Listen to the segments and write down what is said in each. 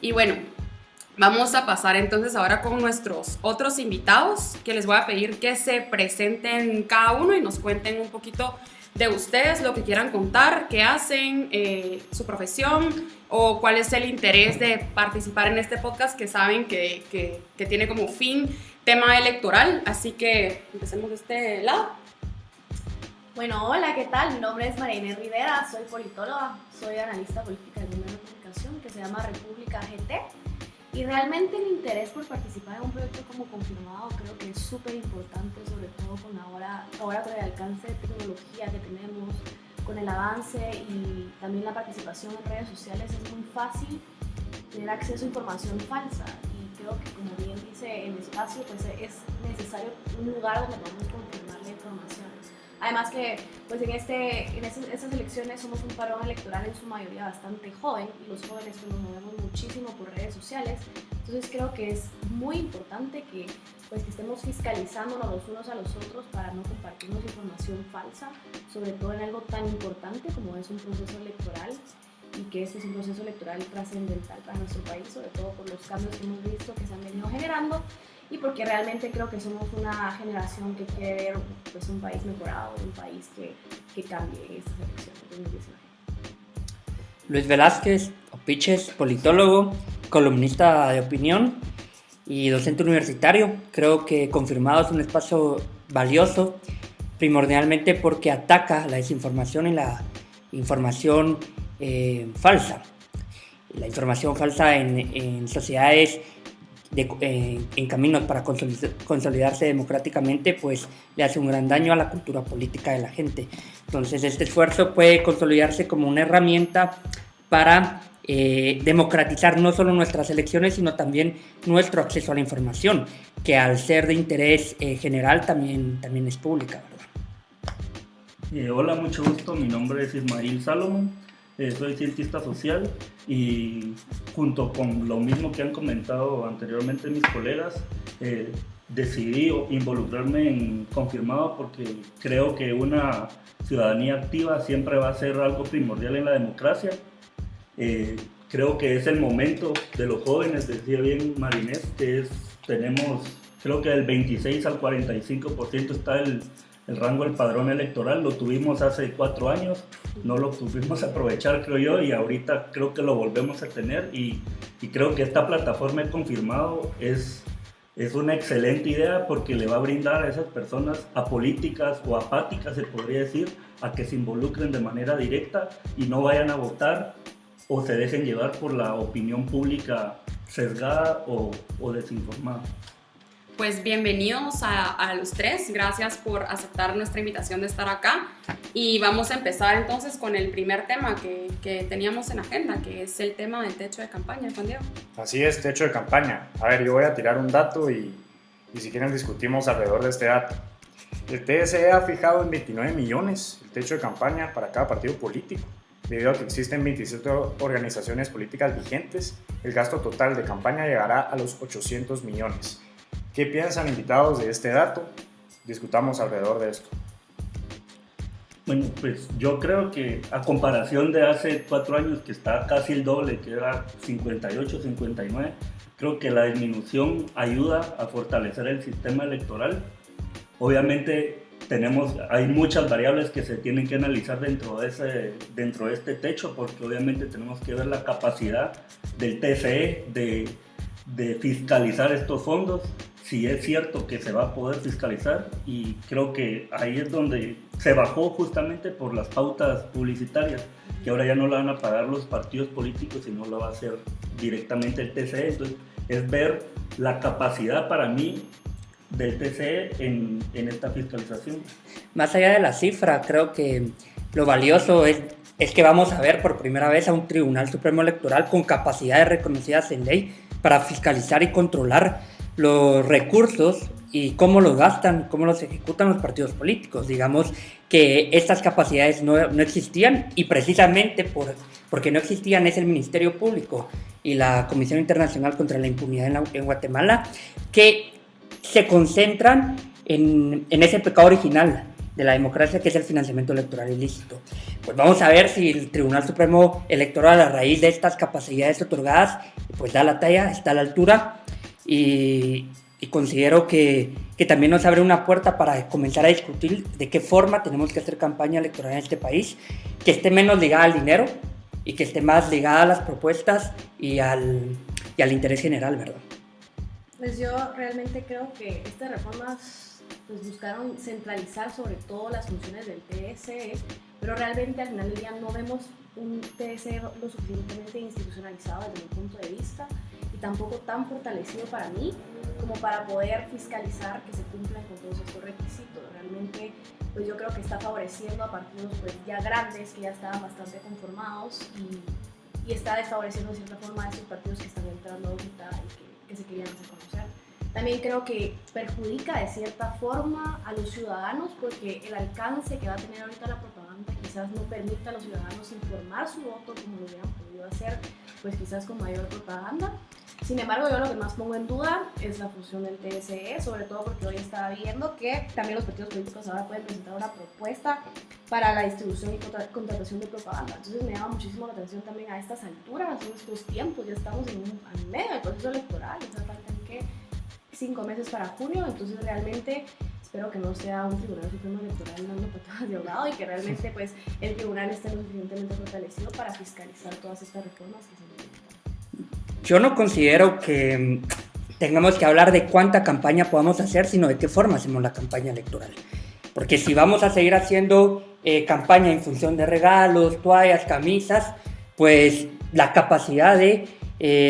Y bueno, vamos a pasar entonces ahora con nuestros otros invitados, que les voy a pedir que se presenten cada uno y nos cuenten un poquito de ustedes, lo que quieran contar, qué hacen, su profesión o cuál es el interés de participar en este podcast que saben que tiene como fin tema electoral. Así que empecemos de este lado. Bueno, hola, ¿qué tal? Mi nombre es María Inés Rivera, soy politóloga, soy analista política de una comunicación que se llama República GT. Y realmente mi interés por participar en un proyecto como Confirmado creo que es súper importante, sobre todo con ahora con el alcance de tecnología que tenemos, con el avance y también la participación en redes sociales. Es muy fácil tener acceso a información falsa y creo que, como bien dice el espacio, pues es necesario un lugar donde podamos confirmar la información. Además que pues en estas elecciones somos un padrón electoral en su mayoría bastante joven y los jóvenes pues, nos movemos muchísimo por redes sociales. Entonces creo que es muy importante que estemos fiscalizándonos los unos a los otros para no compartirnos información falsa, sobre todo en algo tan importante como es un proceso electoral, y que este es un proceso electoral trascendental para nuestro país, sobre todo por los cambios que hemos visto que se han venido generando y porque realmente creo que somos una generación que quiere ver pues, un país mejorado, un país que cambie en estas elecciones de 2019. Luis Velázquez, Opiches, politólogo, columnista de opinión y docente universitario. Creo que Confirmado es un espacio valioso, primordialmente porque ataca la desinformación y la información falsa. La información falsa en sociedades en caminos para consolidarse democráticamente, pues le hace un gran daño a la cultura política de la gente. Entonces este esfuerzo puede consolidarse como una herramienta para democratizar no solo nuestras elecciones, sino también nuestro acceso a la información, que al ser de interés general también es pública, ¿verdad? Hola, mucho gusto, mi nombre es Ismael Salomón, soy cientista social y junto con lo mismo que han comentado anteriormente mis colegas, decidí involucrarme en Confirmado porque creo que una ciudadanía activa siempre va a ser algo primordial en la democracia. Creo que es el momento de los jóvenes, decía bien Marinés, que tenemos, creo que del 26 al 45% está el rango del padrón electoral. Lo tuvimos hace 4 años, no lo tuvimos aprovechar, creo yo, y ahorita creo que lo volvemos a tener y creo que esta plataforma de Confirmado es una excelente idea porque le va a brindar a esas personas apolíticas o apáticas, se podría decir, a que se involucren de manera directa y no vayan a votar o se dejen llevar por la opinión pública sesgada o desinformada. Pues bienvenidos a los tres, gracias por aceptar nuestra invitación de estar acá y vamos a empezar entonces con el primer tema que teníamos en agenda, que es el tema del techo de campaña. Juan Diego. Así es, techo de campaña. A ver, yo voy a tirar un dato y si quieren discutimos alrededor de este dato. El TSE ha fijado en 29 millones el techo de campaña para cada partido político. Debido a que existen 27 organizaciones políticas vigentes, el gasto total de campaña llegará a los 800 millones. ¿Qué piensan, invitados, de este dato? Discutamos alrededor de esto. Bueno, pues yo creo que a comparación de hace 4 años, que está casi el doble, que era 58, 59, creo que la disminución ayuda a fortalecer el sistema electoral. Obviamente hay muchas variables que se tienen que analizar dentro de este techo, porque obviamente tenemos que ver la capacidad del TSE de fiscalizar estos fondos, si es cierto que se va a poder fiscalizar, y creo que ahí es donde se bajó justamente por las pautas publicitarias, que ahora ya no la van a pagar los partidos políticos, sino lo va a hacer directamente el TSE. Entonces es ver la capacidad para mí del TSE en esta fiscalización. Más allá de la cifra, creo que lo valioso es que vamos a ver por primera vez a un Tribunal Supremo Electoral con capacidades reconocidas en ley para fiscalizar y controlar los recursos y cómo los gastan, cómo los ejecutan los partidos políticos. Digamos que estas capacidades no existían, y precisamente porque no existían es el Ministerio Público y la Comisión Internacional contra la Impunidad en Guatemala, que se concentran en ese pecado original la democracia, que es el financiamiento electoral ilícito. Pues vamos a ver si el Tribunal Supremo Electoral, a raíz de estas capacidades otorgadas, pues da la talla, está a la altura, y considero que también nos abre una puerta para comenzar a discutir de qué forma tenemos que hacer campaña electoral en este país, que esté menos ligada al dinero y que esté más ligada a las propuestas y al interés general, ¿verdad? Pues yo realmente creo que estas reformas pues buscaron centralizar sobre todo las funciones del TSE, pero realmente al final del día no vemos un TSE lo suficientemente institucionalizado desde mi punto de vista y tampoco tan fortalecido para mí como para poder fiscalizar que se cumplan con todos estos requisitos. Realmente pues yo creo que está favoreciendo a partidos pues ya grandes que ya estaban bastante conformados y está desfavoreciendo de cierta forma a esos partidos que están entrando ahorita y que se querían hacer conocer. También creo que perjudica de cierta forma a los ciudadanos porque el alcance que va a tener ahorita la propaganda quizás no permita a los ciudadanos informar su voto como lo hubieran podido hacer, pues quizás con mayor propaganda. Sin embargo, yo lo que más pongo en duda es la función del TSE, sobre todo porque hoy estaba viendo que también los partidos políticos ahora pueden presentar una propuesta para la distribución y contratación de propaganda. Entonces me llama muchísimo la atención también a estas alturas, en estos tiempos, ya estamos en medio del proceso electoral, ya faltan que 5 meses para junio, entonces realmente espero que no sea un Tribunal Supremo Electoral dando patadas de ahogado y que realmente pues el tribunal esté lo suficientemente fortalecido para fiscalizar todas estas reformas que se necesitan. Yo no considero que tengamos que hablar de cuánta campaña podamos hacer, sino de qué forma hacemos la campaña electoral. Porque si vamos a seguir haciendo campaña en función de regalos, toallas, camisas, pues la capacidad de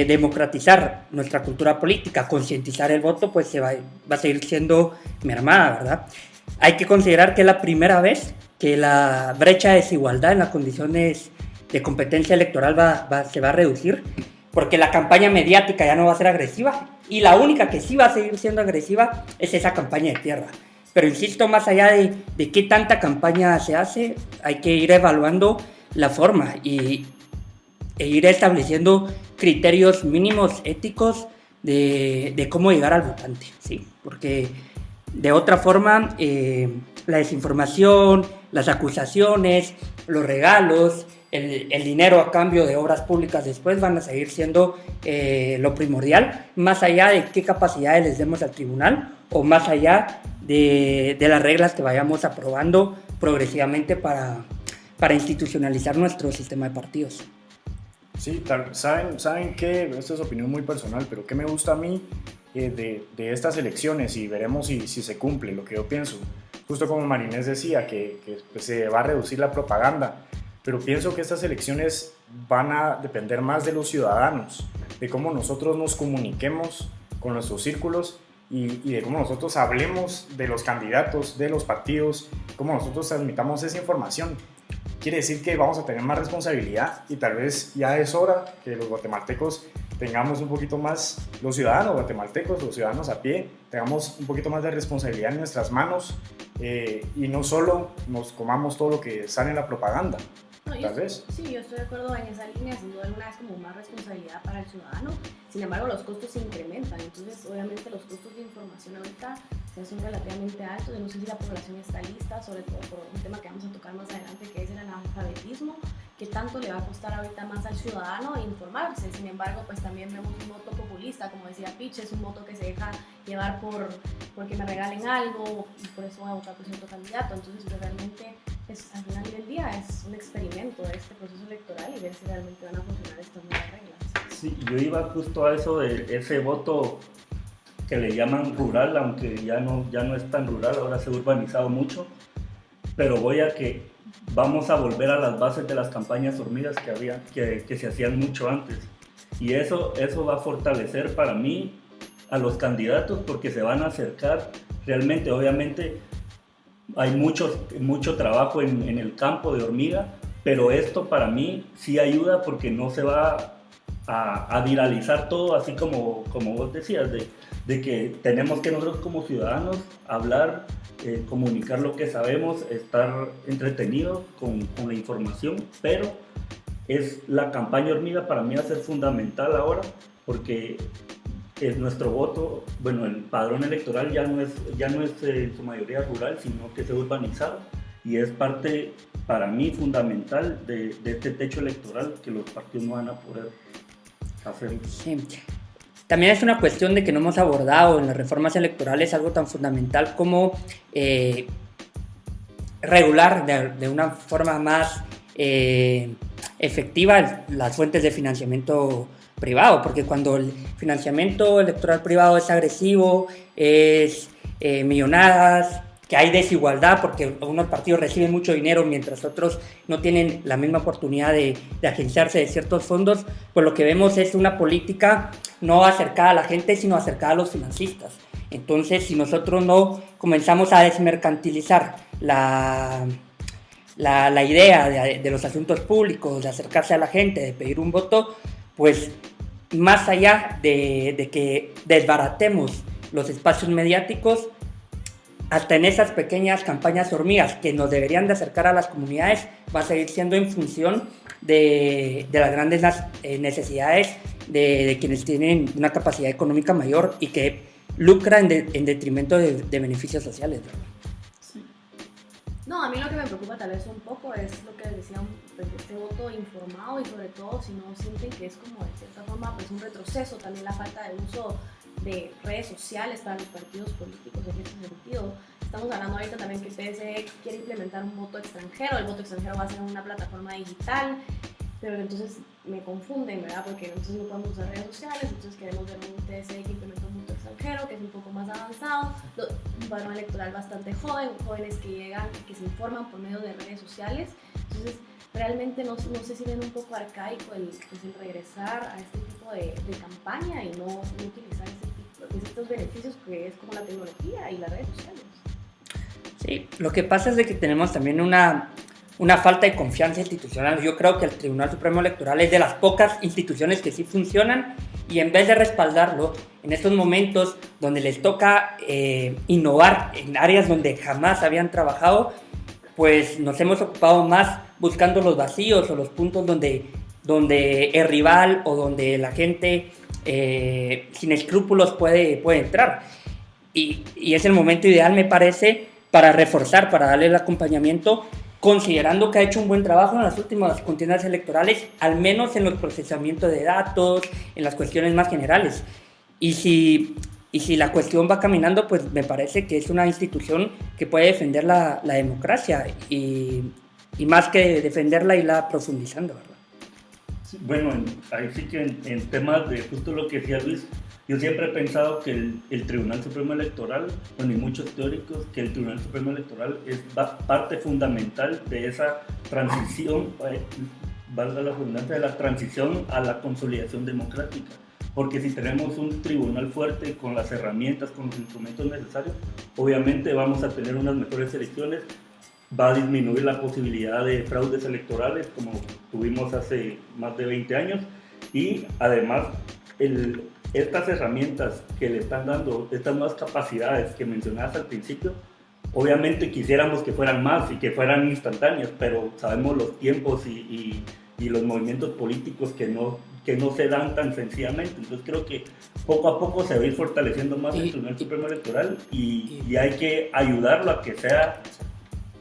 democratizar nuestra cultura política, concientizar el voto, pues va a seguir siendo mermada, ¿verdad? Hay que considerar que es la primera vez que la brecha de desigualdad en las condiciones de competencia electoral se va a reducir, porque la campaña mediática ya no va a ser agresiva, y la única que sí va a seguir siendo agresiva es esa campaña de tierra. Pero insisto, más allá de qué tanta campaña se hace, hay que ir evaluando la forma e ir estableciendo criterios mínimos éticos de cómo llegar al votante, ¿sí? Porque de otra forma la desinformación, las acusaciones, los regalos, el dinero a cambio de obras públicas después van a seguir siendo lo primordial, más allá de qué capacidades les demos al tribunal o más allá de las reglas que vayamos aprobando progresivamente para institucionalizar nuestro sistema de partidos. Sí, saben que, esto es opinión muy personal, pero ¿qué me gusta a mí de estas elecciones? Y veremos si se cumple lo que yo pienso. Justo como Marinés decía, que pues, se va a reducir la propaganda, pero pienso que estas elecciones van a depender más de los ciudadanos, de cómo nosotros nos comuniquemos con nuestros círculos y de cómo nosotros hablemos de los candidatos, de los partidos, cómo nosotros transmitamos esa información. Quiere decir que vamos a tener más responsabilidad y tal vez ya es hora que los guatemaltecos tengamos un poquito más, los ciudadanos guatemaltecos, los ciudadanos a pie, tengamos un poquito más de responsabilidad en nuestras manos y no solo nos comamos todo lo que sale en la propaganda. No, Tal vez. Sí, yo estoy de acuerdo en esa línea, sin duda alguna es como más responsabilidad para el ciudadano, sin embargo los costos se incrementan, entonces obviamente los costos de información ahorita ya son relativamente altos, yo no sé si la población está lista, sobre todo por un tema que vamos a tocar más adelante que es el analfabetismo, que tanto le va a costar ahorita más al ciudadano informarse, sin embargo pues también vemos un voto populista, como decía Pitch, es un voto que se deja llevar porque me regalen algo y por eso voy a votar por cierto candidato, entonces pues, realmente al final del día es un experimento de este proceso electoral y ver si realmente van a funcionar estas nuevas reglas. Sí, yo iba justo a eso de ese voto que le llaman rural, aunque ya no es tan rural, ahora se ha urbanizado mucho, pero voy a que vamos a volver a las bases de las campañas hormigas que se hacían mucho antes, y eso va a fortalecer para mí a los candidatos porque se van a acercar realmente, obviamente hay mucho trabajo en el campo de hormiga, pero esto para mí sí ayuda porque no se va a viralizar todo, así como vos decías, de que tenemos que nosotros como ciudadanos hablar, comunicar lo que sabemos, estar entretenidos con la información, pero la campaña hormiga para mí va a ser fundamental ahora porque nuestro voto, bueno, el padrón electoral ya no es en su mayoría rural, sino que se ha urbanizado y es parte, para mí, fundamental de este techo electoral que los partidos no van a poder hacer. Sí. También es una cuestión de que no hemos abordado en las reformas electorales algo tan fundamental como regular de una forma más efectiva las fuentes de financiamiento privado, porque cuando el financiamiento electoral privado es agresivo, es millonadas, que hay desigualdad porque algunos partidos reciben mucho dinero mientras otros no tienen la misma oportunidad de agenciarse de ciertos fondos, pues lo que vemos es una política no acercada a la gente, sino acercada a los financistas. Entonces, si nosotros no comenzamos a desmercantilizar la idea de los asuntos públicos, de acercarse a la gente, de pedir un voto, pues más allá de que desbaratemos los espacios mediáticos, hasta en esas pequeñas campañas hormigas que nos deberían de acercar a las comunidades, va a seguir siendo en función de las grandes necesidades de quienes tienen una capacidad económica mayor y que lucra en detrimento de beneficios sociales, ¿verdad? Sí. No, a mí lo que me preocupa tal vez un poco es lo que les decía, este voto informado y sobre todo si no sienten que es como de cierta forma pues un retroceso, también la falta de uso de redes sociales para los partidos políticos en ese sentido. Estamos hablando ahorita también que el PSE quiere implementar un voto extranjero, el voto extranjero va a ser en una plataforma digital, pero entonces me confunden, ¿verdad? Porque entonces no podemos usar redes sociales, entonces queremos ver un PSE que implementa un voto extranjero, que es un poco más avanzado, un padrón electoral bastante joven, jóvenes que llegan y que se informan por medio de redes sociales. Entonces, realmente no sé si ven un poco arcaico el regresar a este tipo de campaña y no utilizar estos beneficios que es como la tecnología y las redes sociales. Sí, lo que pasa es de que tenemos también una falta de confianza institucional. Yo creo que el Tribunal Supremo Electoral es de las pocas instituciones que sí funcionan y en vez de respaldarlo en estos momentos donde les toca innovar en áreas donde jamás habían trabajado, pues nos hemos ocupado más buscando los vacíos o los puntos donde el rival o donde la gente sin escrúpulos puede entrar. Y es el momento ideal, me parece, para reforzar, para darle el acompañamiento, considerando que ha hecho un buen trabajo en las últimas contiendas electorales, al menos en los procesamientos de datos, en las cuestiones más generales. Y si la cuestión va caminando, pues me parece que es una institución que puede defender la democracia y más que defenderla, irla profundizando, ¿verdad? Bueno, ahí sí que en temas de justo lo que decía Luis, yo siempre he pensado que el Tribunal Supremo Electoral, bueno, y muchos teóricos, que el Tribunal Supremo Electoral es parte fundamental de esa transición, valga la redundancia, de la transición a la consolidación democrática. Porque si tenemos un tribunal fuerte con las herramientas, con los instrumentos necesarios, obviamente vamos a tener unas mejores elecciones, va a disminuir la posibilidad de fraudes electorales como tuvimos hace más de 20 años y además estas herramientas que le están dando, estas nuevas capacidades que mencionabas al principio, obviamente quisiéramos que fueran más y que fueran instantáneas, pero sabemos los tiempos y los movimientos políticos que no se dan tan sencillamente. Entonces creo que poco a poco se va a ir fortaleciendo más el Tribunal Supremo Electoral y hay que ayudarlo a que sea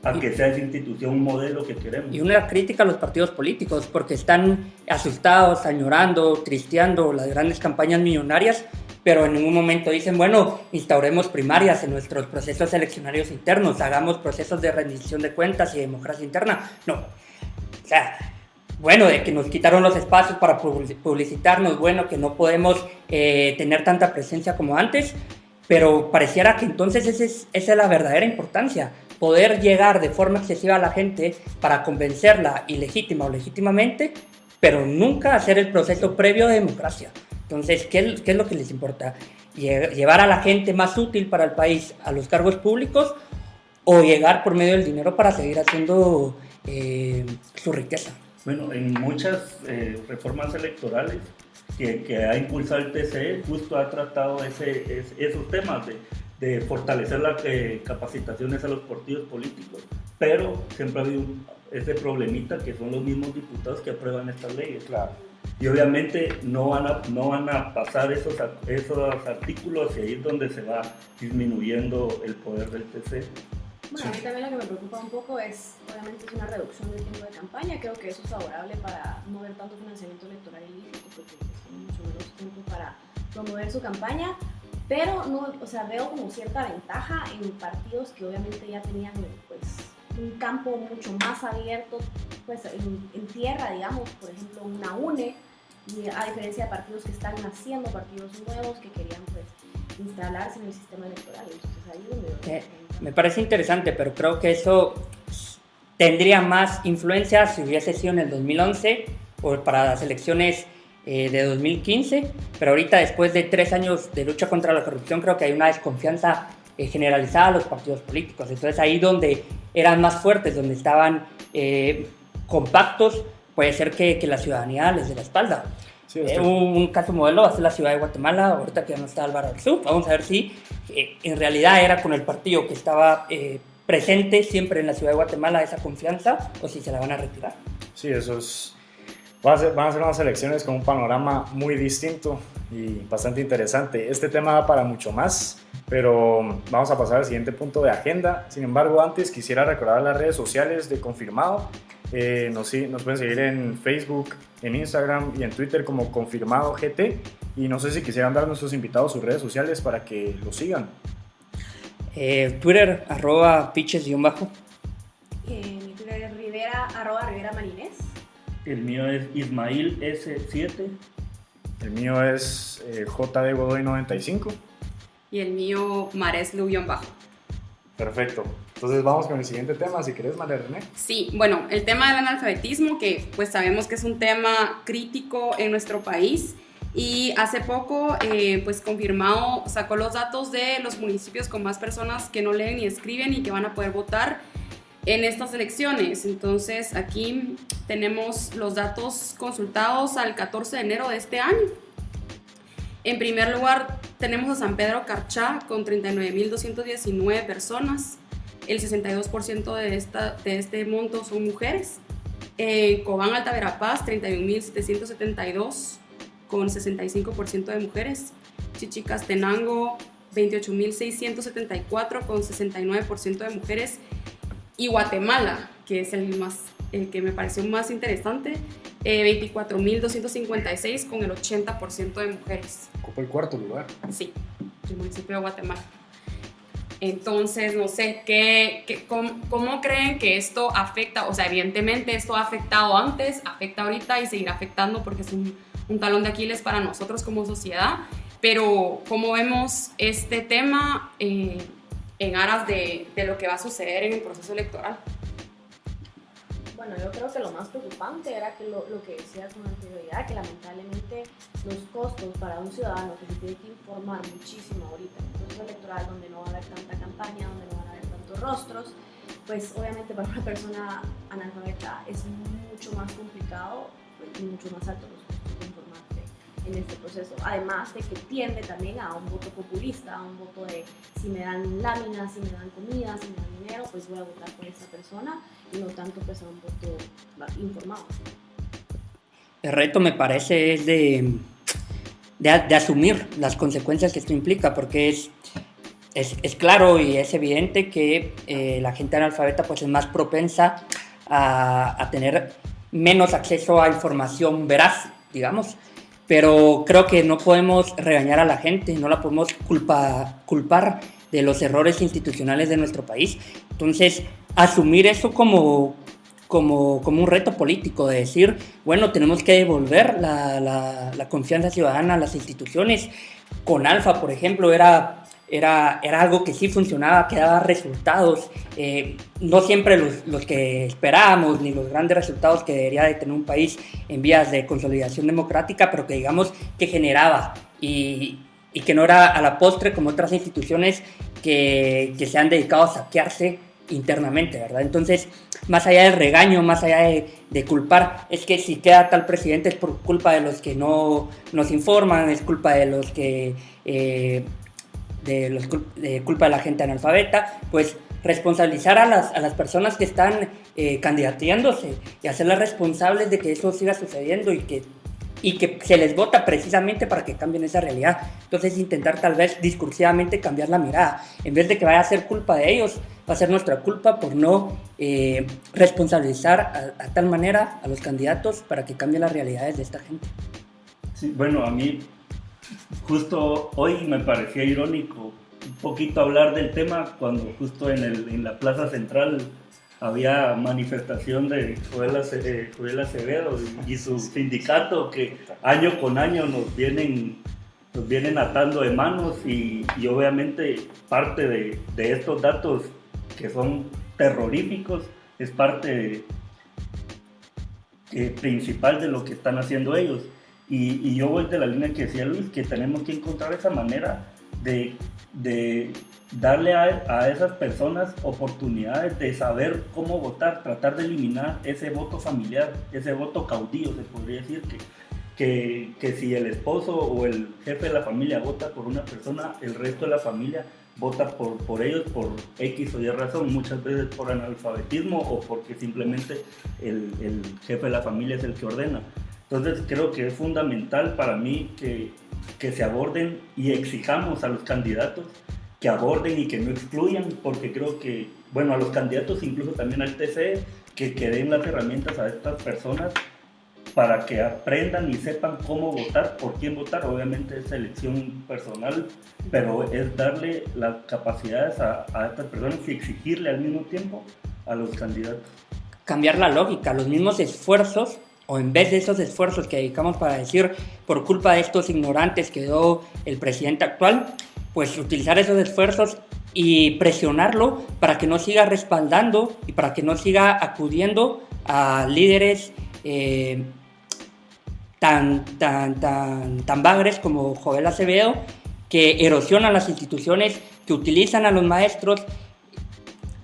esa institución un modelo que queremos. Y una crítica a los partidos políticos, porque están asustados, añorando, tristeando las grandes campañas millonarias, pero en ningún momento dicen, bueno, instauremos primarias en nuestros procesos eleccionarios internos, hagamos procesos de rendición de cuentas y democracia interna. No, o sea, bueno, de que nos quitaron los espacios para publicitarnos, bueno, que no podemos tener tanta presencia como antes, pero pareciera que entonces esa es la verdadera importancia, poder llegar de forma excesiva a la gente para convencerla ilegítima o legítimamente, pero nunca hacer el proceso previo de democracia. Entonces, ¿qué es lo que les importa? ¿Llevar a la gente más útil para el país a los cargos públicos o llegar por medio del dinero para seguir haciendo su riqueza? Bueno, en muchas reformas electorales que ha impulsado el TSE, justo ha tratado esos temas de fortalecer las capacitaciones a los partidos políticos, pero siempre ha habido ese problemita que son los mismos diputados que aprueban estas leyes. Claro. Y obviamente no van a pasar esos artículos y ahí es donde se va disminuyendo el poder del TC. Bueno, a mí también lo que me preocupa un poco es, obviamente, es una reducción del tiempo de campaña. Creo que eso es favorable para no ver tanto financiamiento electoral ilícito, porque tiene mucho menos tiempo para promover su campaña. Pero no, o sea, veo como cierta ventaja en partidos que obviamente ya tenían pues, un campo mucho más abierto pues, en tierra, digamos, por ejemplo, una UNE, y a diferencia de partidos que están naciendo, partidos nuevos que querían pues, instalarse en el sistema electoral. Entonces, ahí es donde me parece interesante, pero creo que eso tendría más influencia si hubiese sido en el 2011 o para las elecciones de 2015, pero ahorita después de 3 años de lucha contra la corrupción creo que hay una desconfianza generalizada a los partidos políticos. Entonces ahí donde eran más fuertes, donde estaban compactos, puede ser que la ciudadanía les dé la espalda. Sí, un caso modelo va a ser la ciudad de Guatemala, ahorita que ya no está Álvaro Arzú. Vamos a ver si en realidad era con el partido que estaba presente siempre en la ciudad de Guatemala esa confianza, o si se la van a retirar. Sí, eso es... Van a ser unas elecciones con un panorama muy distinto y bastante interesante. Este tema da para mucho más, pero vamos a pasar al siguiente punto de agenda. Sin embargo, antes quisiera recordar las redes sociales de Confirmado. Nos pueden seguir en Facebook, en Instagram y en Twitter como Confirmado GT. Y no sé si quisieran dar a nuestros invitados sus redes sociales para que los sigan. Twitter, @piches_. Mi Twitter es Rivera, @RiveraMarinés. El mío es Ismail S7. El mío es JD Godoy 95. Y el mío, Mareslu_. Perfecto. Entonces vamos con el siguiente tema, si querés, María René. Sí, bueno, el tema del analfabetismo, que pues sabemos que es un tema crítico en nuestro país. Y hace poco, pues Confirmado sacó los datos de los municipios con más personas que no leen ni escriben y que van a poder votar en estas elecciones. Entonces aquí tenemos los datos consultados al 14 de enero de este año. En primer lugar tenemos a San Pedro Carchá con 39.219 personas. El 62% de este monto son mujeres. Cobán Alta Verapaz 31.772 con 65% de mujeres. Chichicastenango 28.674 con 69% de mujeres. Y Guatemala, que es el que me pareció más interesante, 24.256 con el 80% de mujeres. Ocupa el cuarto lugar. Sí, el municipio de Guatemala. Entonces, no sé, ¿cómo creen que esto afecta? O sea, evidentemente esto ha afectado antes, afecta ahorita y seguirá afectando porque es un talón de Aquiles para nosotros como sociedad. Pero, ¿cómo vemos este tema en aras de lo que va a suceder en el proceso electoral? Bueno, yo creo que lo más preocupante era que lo que decía con anterioridad, que lamentablemente los costos para un ciudadano que se tiene que informar muchísimo ahorita en un proceso electoral donde no va a haber tanta campaña, donde no van a haber tantos rostros, pues obviamente para una persona analfabeta es mucho más complicado y mucho más alto los costos de informarte en este proceso. Además de que tiende también a un voto populista, a un voto de si me dan láminas, si me dan comida, si me dan dinero, pues voy a votar por esa persona y no tanto pues a un voto informado. El reto me parece es de asumir las consecuencias que esto implica, porque es claro y es evidente que la gente analfabeta pues es más propensa a tener menos acceso a información veraz, digamos. Pero creo que no podemos regañar a la gente, no la podemos culpar de los errores institucionales de nuestro país. Entonces, asumir eso como un reto político, de decir, bueno, tenemos que devolver la confianza ciudadana a las instituciones. Con Alfa, por ejemplo, era algo que sí funcionaba, que daba resultados, no siempre los que esperábamos, ni los grandes resultados que debería de tener un país en vías de consolidación democrática, pero que digamos que generaba y que no era a la postre como otras instituciones que se han dedicado a saquearse internamente, ¿verdad? Entonces, más allá del regaño, más allá de culpar, es que si queda tal presidente es por culpa de los que no nos informan, es culpa de los que... de culpa de la gente analfabeta, pues responsabilizar a las personas que están candidateándose y hacerlas responsables de que eso siga sucediendo y que y que se les vota precisamente para que cambien esa realidad. Entonces intentar tal vez discursivamente cambiar la mirada, en vez de que vaya a ser culpa de ellos, va a ser nuestra culpa por no responsabilizar a tal manera a los candidatos para que cambien las realidades de esta gente. Sí, bueno, a mí justo hoy me parecía irónico un poquito hablar del tema cuando justo en la Plaza Central había manifestación de Joel Acevedo y su sindicato que año con año nos vienen atando de manos y obviamente parte de estos datos que son terroríficos es parte principal de lo que están haciendo ellos. Y yo voy de la línea que decía Luis, que tenemos que encontrar esa manera de darle a esas personas oportunidades de saber cómo votar, tratar de eliminar ese voto familiar, ese voto caudillo, se podría decir, que si el esposo o el jefe de la familia vota por una persona, el resto de la familia vota por ellos por X o Y razón, muchas veces por analfabetismo o porque simplemente el jefe de la familia es el que ordena. Entonces creo que es fundamental para mí que se aborden y exijamos a los candidatos que aborden y que no excluyan, porque creo que, bueno, a los candidatos, incluso también al TCE, que den las herramientas a estas personas para que aprendan y sepan cómo votar, por quién votar. Obviamente es elección personal, pero es darle las capacidades a estas personas y exigirle al mismo tiempo a los candidatos. Cambiar la lógica, los mismos esfuerzos, o en vez de esos esfuerzos que dedicamos para decir por culpa de estos ignorantes quedó el presidente actual, pues utilizar esos esfuerzos y presionarlo para que no siga respaldando y para que no siga acudiendo a líderes tan bagres como Joel Acevedo, que erosionan las instituciones, que utilizan a los maestros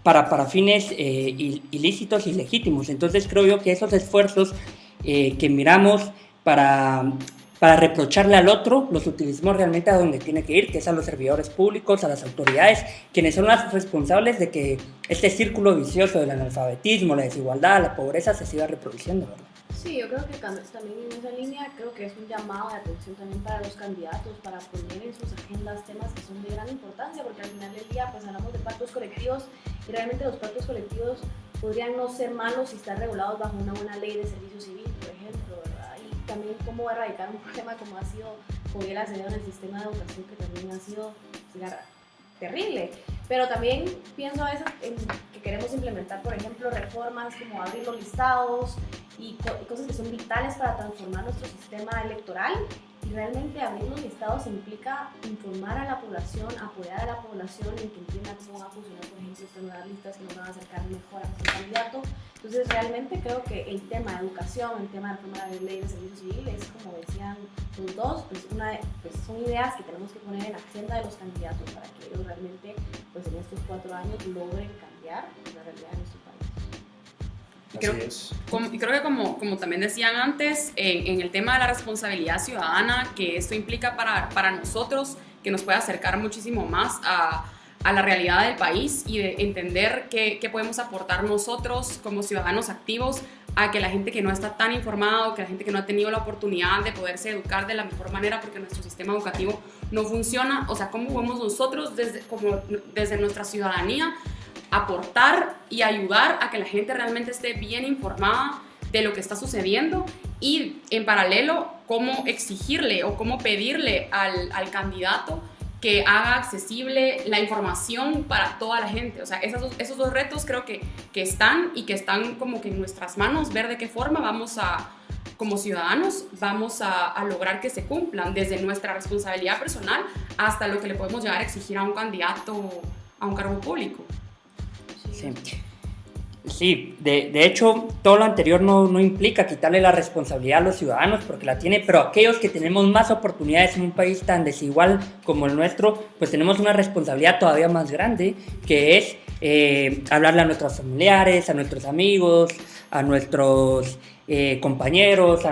para fines ilícitos y legítimos. Entonces creo yo que esos esfuerzos que miramos para reprocharle al otro, los utilicemos realmente a donde tiene que ir, que es a los servidores públicos, a las autoridades, quienes son las responsables de que este círculo vicioso del analfabetismo, la desigualdad, la pobreza se siga reproduciendo, ¿verdad? Sí, yo creo que también en esa línea creo que es un llamado de atención también para los candidatos, para poner en sus agendas temas que son de gran importancia, porque al final del día pues hablamos de pactos colectivos y realmente los pactos colectivos podrían no ser malos si están regulados bajo una buena ley de servicio civil, por ejemplo, ¿verdad? Y también cómo erradicar un problema como ha sido Joel Acevedo en el sistema de educación, que también ha sido terrible. Pero también pienso a veces en que queremos implementar, por ejemplo, reformas como abrir los listados y cosas que son vitales para transformar nuestro sistema electoral. Y realmente abrir los listados implica informar a la población, apoyar a la población en que entienda cómo va a funcionar, por ejemplo, estas nuevas listas que nos van a acercar mejor a nuestro candidato. Entonces, realmente creo que el tema de educación, el tema de reforma de la ley de servicio civil es, como decían los dos, pues son ideas que tenemos que poner en la agenda de los candidatos para que ellos realmente, pues en estos 4 años, logren cambiar la realidad de nuestro país. Y creo que como también decían antes, en el tema de la responsabilidad ciudadana, que esto implica para nosotros, que nos puede acercar muchísimo más a la realidad del país y de entender qué podemos aportar nosotros como ciudadanos activos a que la gente que no está tan informada o que la gente que no ha tenido la oportunidad de poderse educar de la mejor manera porque nuestro sistema educativo no funciona, o sea, cómo podemos nosotros desde nuestra ciudadanía aportar y ayudar a que la gente realmente esté bien informada de lo que está sucediendo y en paralelo cómo exigirle o cómo pedirle al candidato que haga accesible la información para toda la gente. O sea, esos dos retos creo que están y que están como que en nuestras manos, ver de qué forma como ciudadanos vamos a lograr que se cumplan desde nuestra responsabilidad personal hasta lo que le podemos llegar a exigir a un candidato a un cargo público. Sí, de hecho, todo lo anterior no implica quitarle la responsabilidad a los ciudadanos, porque la tiene, pero aquellos que tenemos más oportunidades en un país tan desigual como el nuestro, pues tenemos una responsabilidad todavía más grande, que es hablarle a nuestros familiares, a nuestros amigos, a nuestros compañeros,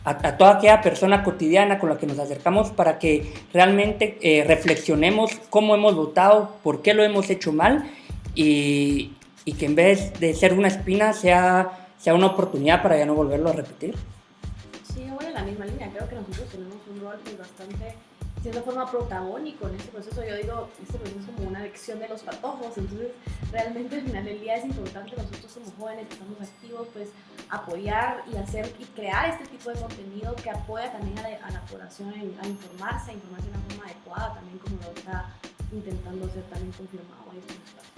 a toda aquella persona cotidiana con la que nos acercamos para que realmente reflexionemos cómo hemos votado, por qué lo hemos hecho mal y que en vez de ser una espina sea sea una oportunidad para ya no volverlo a repetir. Sí, yo voy en la misma línea. Creo que nosotros tenemos un rol pues, bastante, de cierta forma, protagónico en este proceso. Yo digo, este proceso es como una elección de los patojos. Entonces, realmente al final del día es importante nosotros como jóvenes que estamos activos, pues apoyar y hacer y crear este tipo de contenido que apoya también a la población a informarse de una forma adecuada, también como lo está intentando ser también confirmado en este espacio.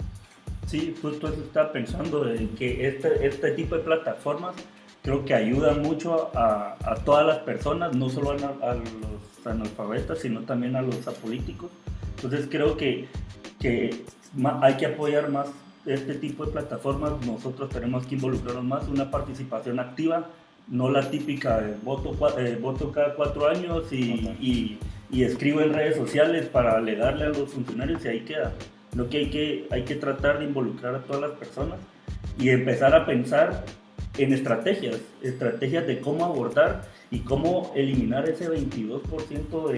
Sí, justo eso estaba pensando, en que este tipo de plataformas creo que ayudan mucho a todas las personas, no solo a los analfabetas, sino también a los apolíticos. Entonces creo que hay que apoyar más este tipo de plataformas. Nosotros tenemos que involucrarnos más, una participación activa, no la típica de voto cada 4 años y escribo en redes sociales para alegarle a los funcionarios y ahí queda. Lo que hay que tratar de involucrar a todas las personas y empezar a pensar en estrategias de cómo abordar y cómo eliminar ese 22%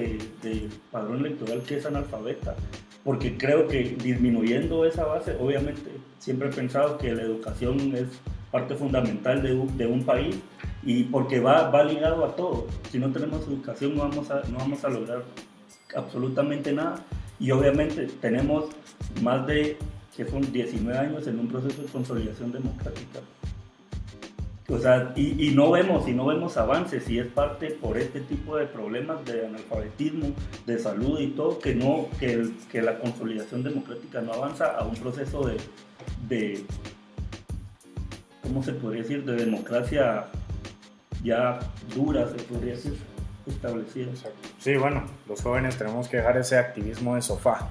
del padrón electoral que es analfabeta, porque creo que disminuyendo esa base, obviamente siempre he pensado que la educación es parte fundamental de un país y porque va ligado a todo. Si no tenemos educación no vamos a lograr absolutamente nada y obviamente tenemos más de, que son 19 años en un proceso de consolidación democrática. O sea, y no vemos avances y es parte por este tipo de problemas de analfabetismo, de salud y todo, que la consolidación democrática no avanza a un proceso de ¿cómo se podría decir? De democracia ya dura, se podría decir, establecida. Sí, bueno, los jóvenes tenemos que dejar ese activismo de sofá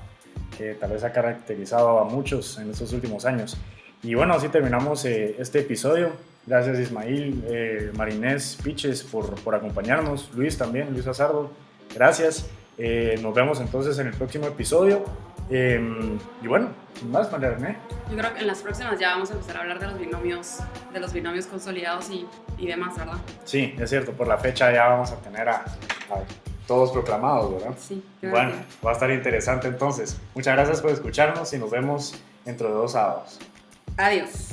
que tal vez ha caracterizado a muchos en estos últimos años. Y bueno, así terminamos este episodio. Gracias Ismail, Marinés, Piches por acompañarnos, Luis también, Luis Azardo, gracias. Nos vemos entonces en el próximo episodio. Y bueno, sin más, María René. Yo creo que en las próximas ya vamos a empezar a hablar de los binomios consolidados y demás, ¿verdad? Sí, es cierto, por la fecha ya vamos a tener a todos proclamados, ¿verdad? Sí. Bueno, va a estar interesante entonces. Muchas gracias por escucharnos y nos vemos dentro de 2 sábados. Adiós.